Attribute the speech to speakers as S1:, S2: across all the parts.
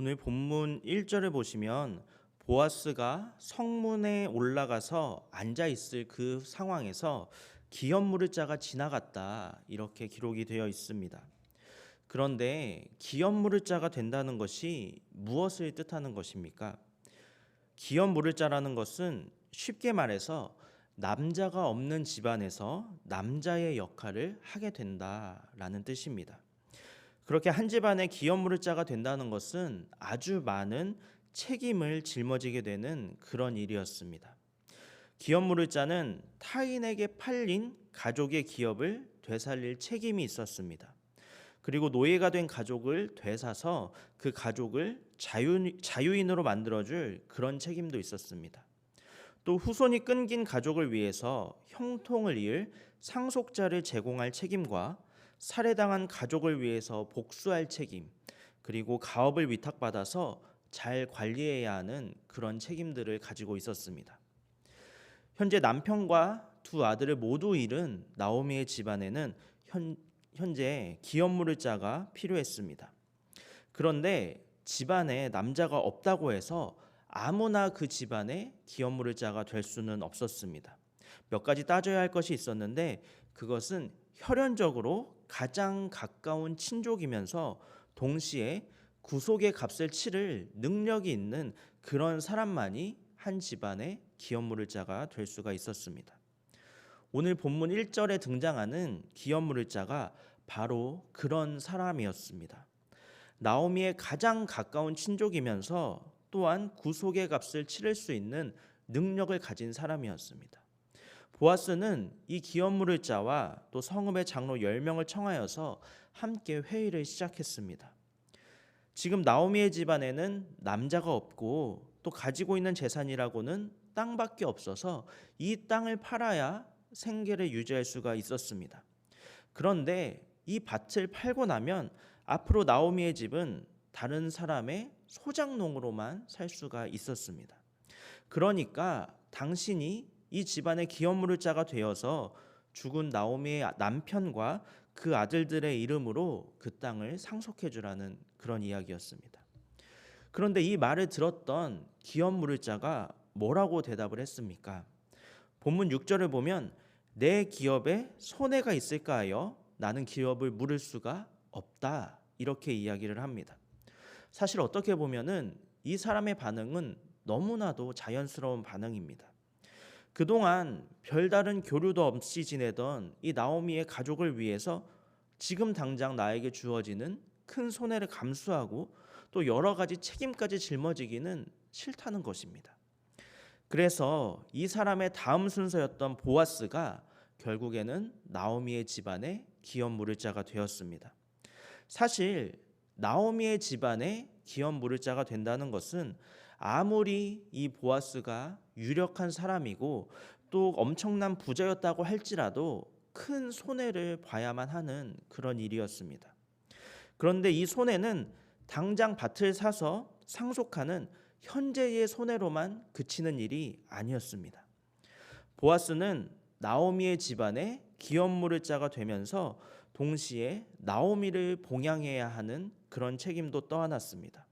S1: 오늘 본문 1절을 보시면 보아스가 성문에 올라가서 앉아 있을 그 상황에서 기업 물을 자가 지나갔다 이렇게 기록이 되어 있습니다. 그런데 기업 물을 자가 된다는 것이 무엇을 뜻하는 것입니까? 기업 물을 자라는 것은 쉽게 말해서 남자가 없는 집안에서 남자의 역할을 하게 된다라는 뜻입니다. 그렇게 한 집안의 기업 물을 자가 된다는 것은 아주 많은 책임을 짊어지게 되는 그런 일이었습니다. 기업 물을 자는 타인에게 팔린 가족의 기업을 되살릴 책임이 있었습니다. 그리고 노예가 된 가족을 되사서 그 가족을 자유인으로 만들어줄 그런 책임도 있었습니다. 또 후손이 끊긴 가족을 위해서 형통을 이을 상속자를 제공할 책임과 살해당한 가족을 위해서 복수할 책임, 그리고 가업을 위탁받아서 잘 관리해야 하는 그런 책임들을 가지고 있었습니다. 현재 남편과 두 아들을 모두 잃은 나오미의 집안에는 현재 기업 물을 자가 필요했습니다. 그런데 집안에 남자가 없다고 해서 아무나 그 집안에 기업 물을 자가 될 수는 없었습니다. 몇 가지 따져야 할 것이 있었는데 그것은 혈연적으로 가장 가까운 친족이면서 동시에 구속의 값을 치를 능력이 있는 그런 사람만이 한 집안의 기업 물을 자가 될 수가 있었습니다. 오늘 본문 1절에 등장하는 기업 물을 자가 바로 그런 사람이었습니다. 나오미의 가장 가까운 친족이면서 또한 구속의 값을 치를 수 있는 능력을 가진 사람이었습니다. 보아스는 이 기업 물을 자와 또 성읍의 장로 10명을 청하여서 함께 회의를 시작했습니다. 지금 나오미의 집안에는 남자가 없고 또 가지고 있는 재산이라고는 땅밖에 없어서 이 땅을 팔아야 생계를 유지할 수가 있었습니다. 그런데 이 밭을 팔고 나면 앞으로 나오미의 집은 다른 사람의 소작농으로만 살 수가 있었습니다. 그러니까 당신이 이 집안의 기업 물을 자가 되어서 죽은 나오미의 남편과 그 아들들의 이름으로 그 땅을 상속해 주라는 그런 이야기였습니다. 그런데 이 말을 들었던 기업 물을 자가 뭐라고 대답을 했습니까? 본문 6절을 보면 내 기업에 손해가 있을까 하여 나는 기업을 물을 수가 없다 이렇게 이야기를 합니다. 사실 어떻게 보면은 이 사람의 반응은 너무나도 자연스러운 반응입니다. 그동안 별다른 교류도 없이 지내던 이 나오미의 가족을 위해서 지금 당장 나에게 주어지는 큰 손해를 감수하고 또 여러 가지 책임까지 짊어지기는 싫다는 것입니다. 그래서 이 사람의 다음 순서였던 보아스가 결국에는 나오미의 집안의 기업 물을 자가 되었습니다. 사실 나오미의 집안에 기업 물을 자가 된다는 것은 아무리 이 보아스가 유력한 사람이고 또 엄청난 부자였다고 할지라도 큰 손해를 봐야만 하는 그런 일이었습니다. 그런데 이 손해는 당장 밭을 사서 상속하는 현재의 손해로만 그치는 일이 아니었습니다. 보아스는 나오미의 집안에 기업 물을 자가 되면서 동시에 나오미를 봉양해야 하는 그런 책임도 떠안았습니다.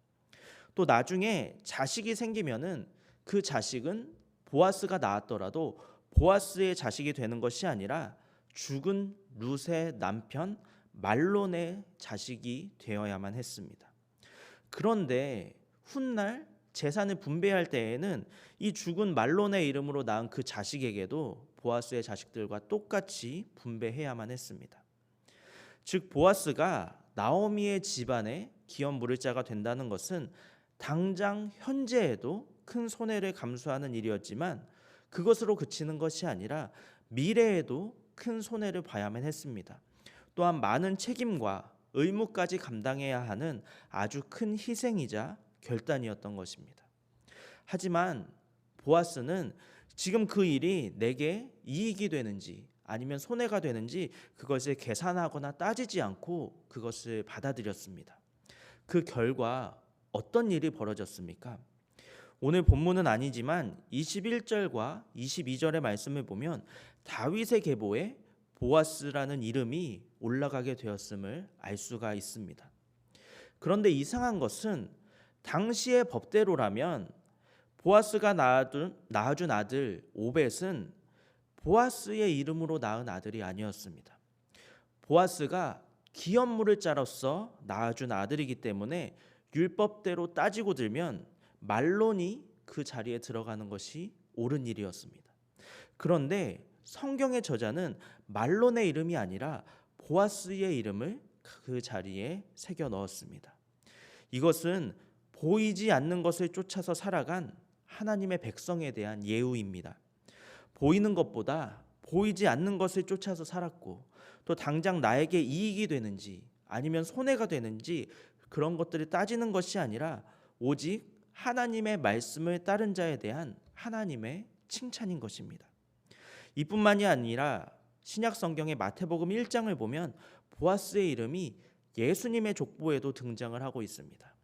S1: 또 나중에 자식이 생기면은 그 자식은 보아스가 낳았더라도 보아스의 자식이 되는 것이 아니라 죽은 룻의 남편 말론의 자식이 되어야만 했습니다. 그런데 훗날 재산을 분배할 때에는 이 죽은 말론의 이름으로 낳은 그 자식에게도 보아스의 자식들과 똑같이 분배해야만 했습니다. 즉 보아스가 나오미의 집안에 기업 물을 자가 된다는 것은 당장 현재에도 큰 손해를 감수하는 일이었지만 그것으로 그치는 것이 아니라 미래에도 큰 손해를 봐야만 했습니다. 또한 많은 책임과 의무까지 감당해야 하는 아주 큰 희생이자 결단이었던 것입니다. 하지만 보아스는 지금 그 일이 내게 이익이 되는지 아니면 손해가 되는지 그것을 계산하거나 따지지 않고 그것을 받아들였습니다. 그 결과 어떤 일이 벌어졌습니까? 오늘 본문은 아니지만 21절과 22절의 말씀을 보면 다윗의 계보에 보아스라는 이름이 올라가게 되었음을 알 수가 있습니다. 그런데 이상한 것은 당시의 법대로라면 보아스가 낳아준 아들 오벳은 보아스의 이름으로 낳은 아들이 아니었습니다. 보아스가 기업물을 짜로서 낳아준 아들이기 때문에 율법대로 따지고 들면 말론이 그 자리에 들어가는 것이 옳은 일이었습니다. 그런데 성경의 저자는 말론의 이름이 아니라 보아스의 이름을 그 자리에 새겨 넣었습니다. 이것은 보이지 않는 것을 쫓아서 살아간 하나님의 백성에 대한 예우입니다. 보이는 것보다 보이지 않는 것을 쫓아서 살았고 또 당장 나에게 이익이 되는지 아니면 손해가 되는지 그런 것들을 따지는 것이 아니라 오직 하나님의 말씀을 따른 자에 대한 하나님의 칭찬인 것입니다. 이뿐만이 아니라 신약 성경의 마태복음 1장을 보면 보아스의 이름이 예수님의 족보에도 등장을 하고 있습니다.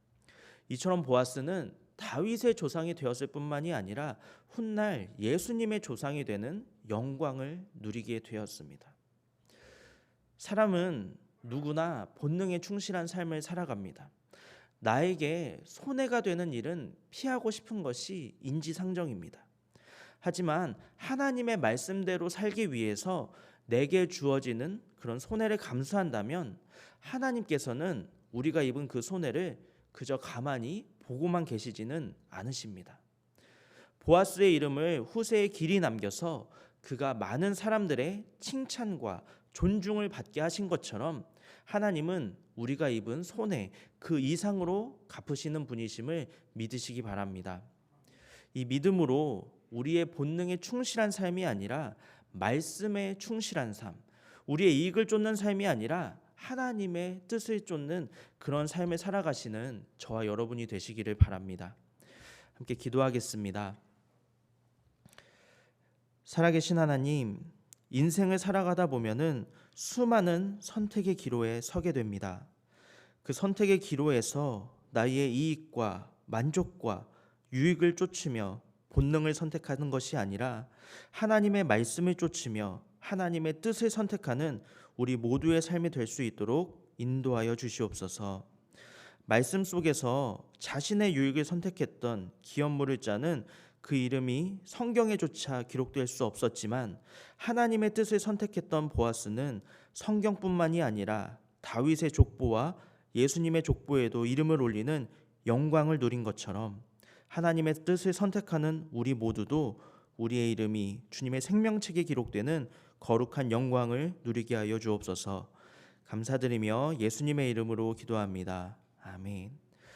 S1: 이처럼 보아스는 다윗의 조상이 되었을 뿐만이 아니라 훗날 예수님의 조상이 되는 영광을 누리게 되었습니다. 사람은 누구나 본능에 충실한 삶을 살아갑니다. 나에게 손해가 되는 일은 피하고 싶은 것이 인지상정입니다. 하지만 하나님의 말씀대로 살기 위해서 내게 주어지는 그런 손해를 감수한다면 하나님께서는 우리가 입은 그 손해를 그저 가만히 보고만 계시지는 않으십니다. 보아스의 이름을 후세에 길이 남겨서 그가 많은 사람들의 칭찬과 존중을 받게 하신 것처럼 하나님은 우리가 입은 손해 그 이상으로 갚으시는 분이심을 믿으시기 바랍니다. 이 믿음으로 우리의 본능에 충실한 삶이 아니라 말씀에 충실한 삶, 우리의 이익을 쫓는 삶이 아니라 하나님의 뜻을 쫓는 그런 삶을 살아가시는 저와 여러분이 되시기를 바랍니다. 함께 기도하겠습니다. 살아계신 하나님, 인생을 살아가다 보면은 수많은 선택의 기로에 서게 됩니다. 그 선택의 기로에서 나의 이익과 만족과 유익을 쫓으며 본능을 선택하는 것이 아니라 하나님의 말씀을 쫓으며 하나님의 뜻을 선택하는 우리 모두의 삶이 될 수 있도록 인도하여 주시옵소서. 말씀 속에서 자신의 유익을 선택했던 기업물을 짜는 그 이름이 성경에조차 기록될 수 없었지만 하나님의 뜻을 선택했던 보아스는 성경뿐만이 아니라 다윗의 족보와 예수님의 족보에도 이름을 올리는 영광을 누린 것처럼 하나님의 뜻을 선택하는 우리 모두도 우리의 이름이 주님의 생명책에 기록되는 거룩한 영광을 누리게 하여 주옵소서. 감사드리며 예수님의 이름으로 기도합니다. 아멘.